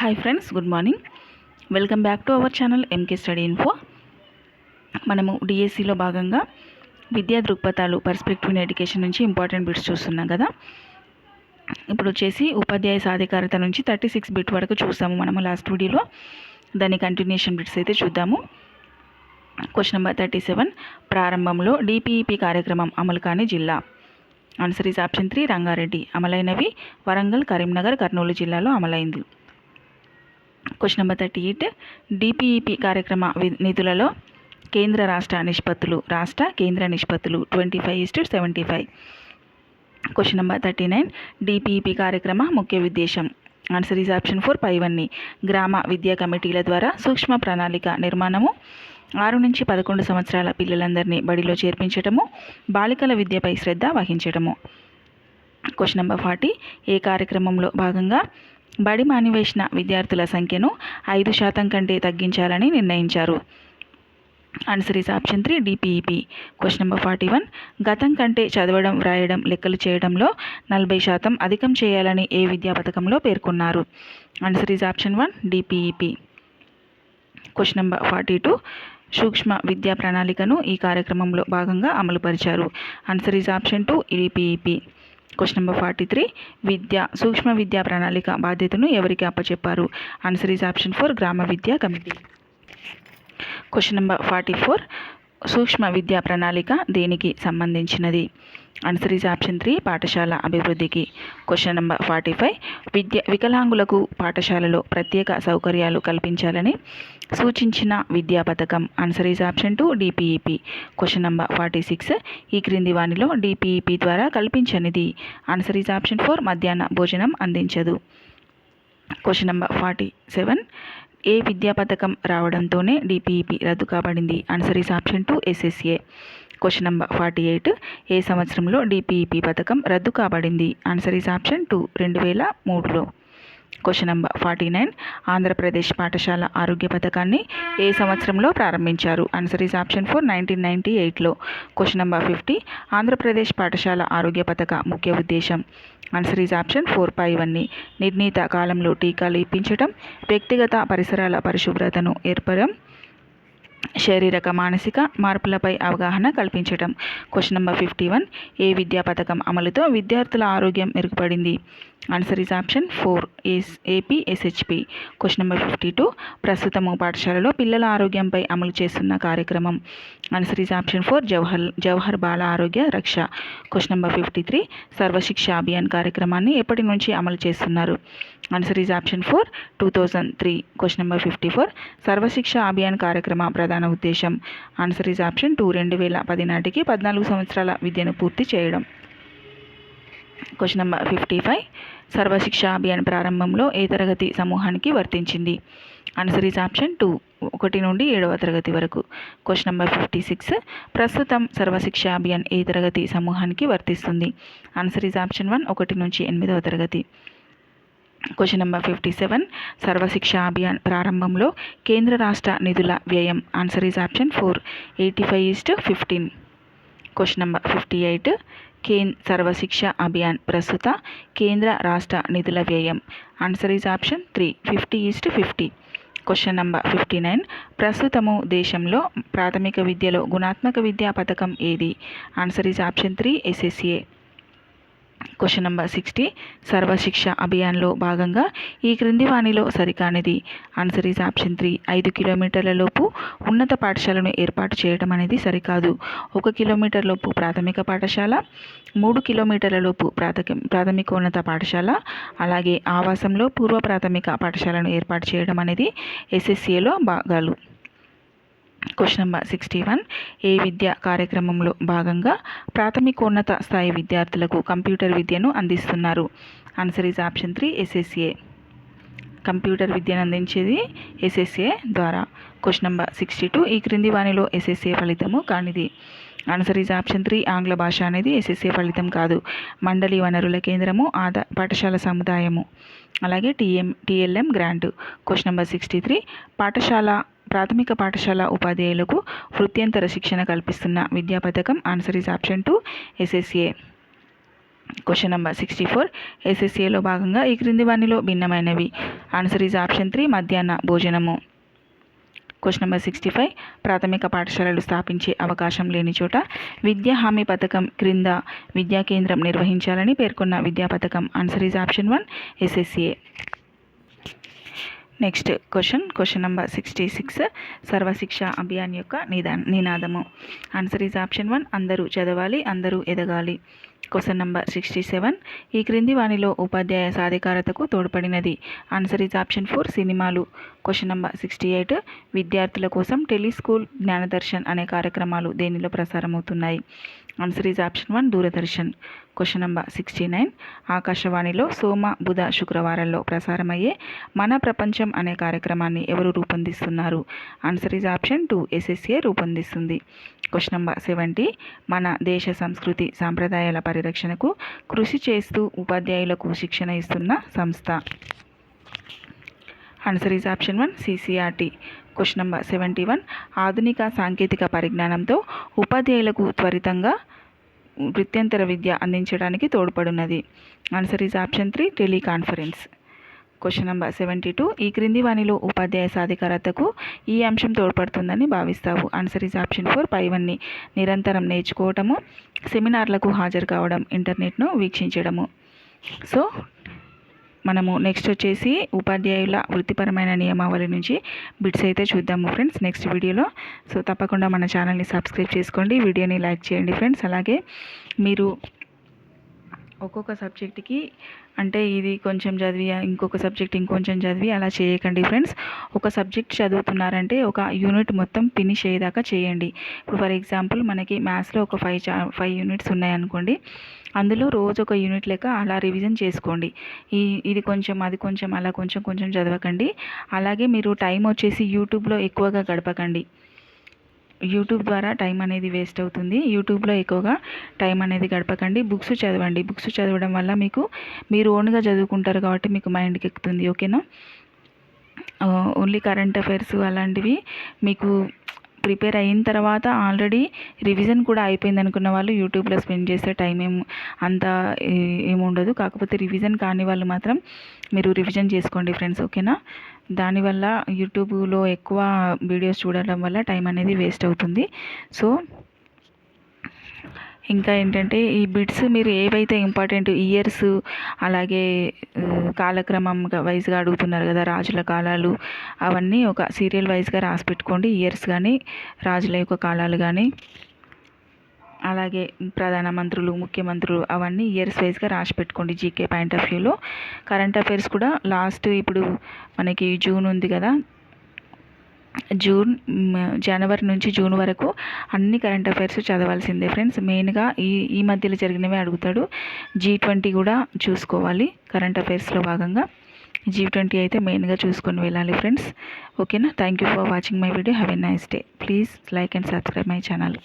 Hi friends, good morning. Welcome back to our channel MK study info. మనము డిఎస్సిలో భాగంగా విద్యా దృక్పథాలు పర్స్పెక్టివ్ ఇన్ ఎడ్యుకేషన్ నుంచి ఇంపార్టెంట్ బిట్స్ చూస్తున్నాం కదా. ఇప్పుడు వచ్చేసి ఉపాధ్యాయ సాధికారత నుంచి 36 బిట్ వరకు చూసాము మనము లాస్ట్ వీడియోలో. దాని కంటిన్యూషన్ బిట్స్ అయితే చూద్దాము. క్వశ్చన్ నెంబర్ 37, ప్రారంభంలో డిపిఈపి కార్యక్రమం అమలు కాని జిల్లా. Answer is option 3 Rangareddy. అమలైనవి వరంగల్, కరీంనగర్, కర్నూలు జిల్లాలో అమలైంది. క్వశ్చన్ నెంబర్ 38, డిపిఈపి కార్యక్రమ నిధులలో కేంద్ర రాష్ట్ర నిష్పత్తులు. రాష్ట్ర కేంద్ర నిష్పత్తులు 25:75. క్వశ్చన్ నెంబర్ 39, డిపిఈపి కార్యక్రమ ముఖ్య ఉద్దేశం. ఆన్సర్ ఈజ్ ఆప్షన్ 4 పైవన్నీ. గ్రామ విద్యా కమిటీల ద్వారా సూక్ష్మ ప్రణాళిక నిర్మాణము, 6 నుంచి 11 సంవత్సరాల పిల్లలందరినీ బడిలో చేర్పించటము, బాలికల విద్యపై శ్రద్ధ వహించటము. క్వశ్చన్ నెంబర్ 40, ఏ కార్యక్రమంలో భాగంగా బడి మానివేసిన విద్యార్థుల సంఖ్యను 5% కంటే తగ్గించాలని నిర్ణయించారు. Answer is option 3 DPEP. Question number 41, గతం కంటే చదవడం, వ్రాయడం, లెక్కలు చేయడంలో 40% అధికం చేయాలని ఏ విద్యా పథకంలో పేర్కొన్నారు. Answer is option 1 DPEP. Question number 42, సూక్ష్మ విద్యా ప్రణాళికను ఈ కార్యక్రమంలో భాగంగా అమలుపరిచారు. Answer is option 2 DPEP. Question number 43, సూక్ష్మ విద్యా ప్రణాళిక బాధ్యతను ఎవరికి అప్పచెప్పారు. ఆన్సర్ ఈజ్ ఆప్షన్ 4 గ్రామ విద్యా కమిటీ. క్వశ్చన్ నెంబర్ 44, సూక్ష్మ విద్యా ప్రణాళిక దేనికి సంబంధించినది. ఆన్సర్ ఈజ్ ఆప్షన్ 3 పాఠశాల అభివృద్ధికి. క్వశ్చన్ నెంబర్ 45, వికలాంగులకు పాఠశాలలో ప్రత్యేక సౌకర్యాలు కల్పించాలని సూచించిన విద్యా పథకం. Answer is option 2 DPEP. Question number 46, ఈ క్రింది వానిలో డిపిఈపి ద్వారా కల్పించనిది. ఆన్సర్ ఈజ్ ఆప్షన్ 4 మధ్యాహ్న భోజనం అందించదు. క్వశ్చన్ నెంబర్ 47, ఏ విద్యా పథకం రావడంతోనే డిపిఈపి రద్దు కాబడింది. Answer is option 2 SSA. Question number 48, ఏ సంవత్సరంలో డిపిఈపి పథకం రద్దు కాబడింది. ఆన్సర్ ఈజ్ ఆప్షన్ 2 2003లో. క్వశ్చన్ నెంబర్ 49, ఆంధ్రప్రదేశ్ పాఠశాల ఆరోగ్య పథకాన్ని ఏ సంవత్సరంలో ప్రారంభించారు. ఆన్సర్ ఈజ్ ఆప్షన్ 4 1998లో. క్వశ్చన్ నెంబర్ 50, ఆంధ్రప్రదేశ్ పాఠశాల ఆరోగ్య పథక ముఖ్య ఉద్దేశం. ఆన్సర్ ఈజ్ ఆప్షన్ 4 పైవన్నీ. నిర్ణీత కాలంలో టీకాలు ఇప్పించడం, వ్యక్తిగత పరిసరాల పరిశుభ్రతను ఏర్పడడం, శారీరక మానసిక మార్పులపై అవగాహన కల్పించడం. క్వశ్చన్ నెంబర్ 51, ఏ విద్యా పథకం అమలుతో విద్యార్థుల ఆరోగ్యం మెరుగుపడింది. Answer is option 4 AP SHP. Question number 52, ప్రస్తుతము పాఠశాలలో పిల్లల ఆరోగ్యంపై అమలు చేస్తున్న కార్యక్రమం. Answer is option 4 Jawahar Bala Arogya Raksha. Question number 53, Sarva Shiksha Abhiyan కార్యక్రమాన్ని ఎప్పటి నుంచి అమలు చేస్తున్నారు. Answer is option 4 2003. Question number 54, Sarva Shiksha Abhiyan కార్యక్రమ ప్రధాన ఉద్దేశం. ఆన్సర్ ఈజ్ ఆప్షన్ 2 2010 నాటికి 14 సంవత్సరాల విద్యను పూర్తి చేయడం. క్వశ్చన్ నెంబర్ 55, సర్వశిక్ష అభియాన్ ప్రారంభంలో ఏ తరగతి సమూహానికి వర్తించింది. ఆన్సర్ ఈజ్ ఆప్షన్ 2 1 నుండి 7వ తరగతి వరకు. క్వశ్చన్ నెంబర్ 56, ప్రస్తుతం సర్వశిక్ష అభియాన్ ఏ తరగతి సమూహానికి వర్తిస్తుంది. ఆన్సర్ ఈజ్ ఆప్షన్ 1 1 నుంచి 8వ తరగతి. క్వశ్చన్ నెంబర్ 57, సర్వశిక్ష అభియాన్ ప్రారంభంలో కేంద్ర రాష్ట్ర నిధుల వ్యయం. Answer is option 4 85:15. Question number 58, Sarva Shiksha Abhiyan ప్రస్తుత కేంద్ర రాష్ట్ర నిధుల వ్యయం. Answer is option 3 50:50. Question number 59, ప్రస్తుతము దేశంలో ప్రాథమిక విద్యలో గుణాత్మక విద్యా పథకం ఏది. Answer is option 3 SSA. Question number 60, Sarva Shiksha అభియాన్లో భాగంగా ఈ క్రింది వానిలో సరికానిది. ఆన్సర్ ఈజ్ ఆప్షన్ 3 5 కిలోమీటర్ల లోపు ఉన్నత పాఠశాలను ఏర్పాటు చేయడం అనేది సరికాదు. 1 కిలోమీటర్ లోపు ప్రాథమిక పాఠశాల, 3 కిలోమీటర్ల లోపు ప్రాథమికోన్నత పాఠశాల, అలాగే ఆవాసంలో పూర్వ ప్రాథమిక పాఠశాలను ఏర్పాటు చేయడం అనేది ఎస్ఎస్ఏలో భాగాలు. క్వశ్చన్ నెంబర్ 61, ఏ విద్యా కార్యక్రమంలో భాగంగా ప్రాథమికోన్నత స్థాయి విద్యార్థులకు కంప్యూటర్ విద్యను అందిస్తున్నారు. Answer is option 3 SSA. Computer విద్యను అందించేది ఎస్ఎస్ఏ ద్వారా. క్వశ్చన్ నెంబర్ 62, ఈ క్రింది వానిలో ఎస్ఎస్ఏ ఫలితము కానిది. ఆన్సర్ ఈజ్ ఆప్షన్ 3 ఆంగ్ల భాష అనేది ఎస్ఎస్ఏ ఫలితం కాదు. మండలి వనరుల కేంద్రము, పాఠశాల సముదాయము, అలాగే టిఎల్ఎం గ్రాంట్. క్వశ్చన్ నెంబర్ 63, ప్రాథమిక పాఠశాల ఉపాధ్యాయులకు వృత్యంతర శిక్షణ కల్పిస్తున్న విద్యా పథకం. Answer is option 2 SSA. Question number 64 ఎస్ఎస్ఏలో భాగంగా ఈ క్రింది వానిలో భిన్నమైనవి. ఆన్సర్ ఈజ్ ఆప్షన్ 3 మధ్యాహ్న భోజనము. క్వశ్చన్ నెంబర్ 65 ప్రాథమిక పాఠశాలలు స్థాపించే అవకాశం లేని చోట విద్యా హామీ పథకం క్రింద విద్యా కేంద్రం నిర్వహించాలని పేర్కొన్న విద్యా పథకం. Answer is option 1 SSA. Next question number 66 Sarva Shiksha Abhiyan యొక్క నినాదము. ఆన్సర్ ఈజ్ ఆప్షన్ 1 అందరూ చదవాలి, అందరూ ఎదగాలి. క్వశ్చన్ నెంబర్ 67 ఈ క్రింది వానిలో ఉపాధ్యాయ సాధికారతకు తోడ్పడినది. ఆన్సర్ ఈజ్ ఆప్షన్ 4 సినిమాలు. క్వశ్చన్ నెంబర్ 68 విద్యార్థుల కోసం టెలిస్కూల్ జ్ఞానదర్శన్ అనే కార్యక్రమాలు దేనిలో ప్రసారమవుతున్నాయి. Answer is option 1 Doordarshan. Question number 69 ఆకాశవాణిలో సోమ బుధ శుక్రవారాల్లో ప్రసారమయ్యే మన ప్రపంచం అనే కార్యక్రమాన్ని ఎవరు రూపొందిస్తున్నారు. ఆన్సర్ ఈజ్ ఆప్షన్ 2 ఎస్ఎస్ఏ రూపొందిస్తుంది. క్వశ్చన్ నెంబర్ 70 మన దేశ సంస్కృతి సాంప్రదాయాల పరిరక్షణకు కృషి చేస్తూ ఉపాధ్యాయులకు శిక్షణ ఇస్తున్న సంస్థ. Answer is option 1 CCRT. Question number 71 ఆధునిక సాంకేతిక పరిజ్ఞానంతో ఉపాధ్యాయులకు త్వరితంగా వృత్యంతర విద్య అందించడానికి తోడ్పడున్నది. Answer is option 3 teleconference. Question number 72 ఈ క్రింది వానిలో ఉపాధ్యాయ సాధికారతకు ఈ అంశం తోడ్పడుతుందని భావిస్తావు. ఆన్సర్ ఈజ్ ఆప్షన్ 4 పైవన్నీ నిరంతరం నేర్చుకోవటము, సెమినార్లకు హాజరు కావడం, ఇంటర్నెట్ను వీక్షించడము. సో మనము నెక్స్ట్ వచ్చేసి ఉపాధ్యాయుల వృత్తిపరమైన నియమావళి నుంచి బిట్స్ అయితే చూద్దాము ఫ్రెండ్స్ నెక్స్ట్ వీడియోలో. సో తప్పకుండా మన ఛానల్ని సబ్స్క్రైబ్ చేసుకోండి, వీడియోని లైక్ చేయండి ఫ్రెండ్స్. అలాగే మీరు ఒక్కొక్క సబ్జెక్ట్కి అంటే ఇది కొంచెం చదివి ఇంకొక సబ్జెక్ట్ ఇంకొంచెం చదివి అలా చేయకండి ఫ్రెండ్స్. ఒక సబ్జెక్ట్ చదువుతున్నారంటే ఒక యూనిట్ మొత్తం ఫినిష్ అయ్యేదాకా చేయండి. ఇప్పుడు ఫర్ ఎగ్జాంపుల్ మనకి మ్యాథ్స్లో ఒక 5 యూనిట్స్ ఉన్నాయనుకోండి, అందులో రోజు ఒక యూనిట్ లెక్క అలా రివిజన్ చేసుకోండి. ఇది కొంచెం అది కొంచెం అలా కొంచెం చదవకండి. అలాగే మీరు టైం వచ్చేసి యూట్యూబ్లో ఎక్కువగా గడపకండి. యూట్యూబ్ ద్వారా టైం అనేది వేస్ట్ అవుతుంది. యూట్యూబ్లో ఎక్కువగా టైం అనేది గడపకండి. బుక్స్ చదవండి. బుక్స్ చదవడం వల్ల మీరు ఓన్గా చదువుకుంటారు కాబట్టి మీకు మైండ్కి ఎక్కుతుంది. ఓకేనా? ఓన్లీ కరెంట్ అఫైర్స్ అలాంటివి మీకు ప్రిపేర్ అయిన తర్వాత ఆల్రెడీ రివిజన్ కూడా అయిపోయింది అనుకున్న వాళ్ళు యూట్యూబ్లో స్పెండ్ చేసే టైం అంత ఏముండదు. కాకపోతే రివిజన్ కాని వాళ్ళు మాత్రం మీరు రివిజన్ చేసుకోండి ఫ్రెండ్స్. ఓకేనా? దానివల్ల యూట్యూబ్లో ఎక్కువ వీడియోస్ చూడడం వల్ల టైం అనేది వేస్ట్ అవుతుంది. సో ఇంకా ఏంటంటే ఈ బిట్స్ మీరు ఏవైతే ఇంపార్టెంట్ ఇయర్స్ అలాగే కాలక్రమం వైజ్గా అడుగుతున్నారు కదా, రాజుల కాలాలు అవన్నీ ఒక సీరియల్ వైజ్గా రాసి పెట్టుకోండి. ఇయర్స్ కానీ రాజుల యొక్క కాలాలు కానీ అలాగే ప్రధానమంత్రులు ముఖ్యమంత్రులు అవన్నీ ఇయర్స్ వైజ్గా రాసి పెట్టుకోండి. జీకే పాయింట్ ఆఫ్ వ్యూలో కరెంట్ అఫైర్స్ కూడా లాస్ట్ ఇప్పుడు మనకి జూన్ ఉంది కదా, జనవరి నుంచి జూన్ వరకు అన్ని కరెంట్ అఫైర్స్ చదవాల్సిందే ఫ్రెండ్స్. మెయిన్గా ఈ మధ్యలో జరిగినవే అడుగుతాడు. G20 కూడా చూసుకోవాలి కరెంట్ అఫైర్స్లో భాగంగా. G20 అయితే మెయిన్గా చూసుకొని వెళ్ళాలి ఫ్రెండ్స్. ఓకేనా? Thank you for watching my video. Have a nice day. Please like and subscribe my channel.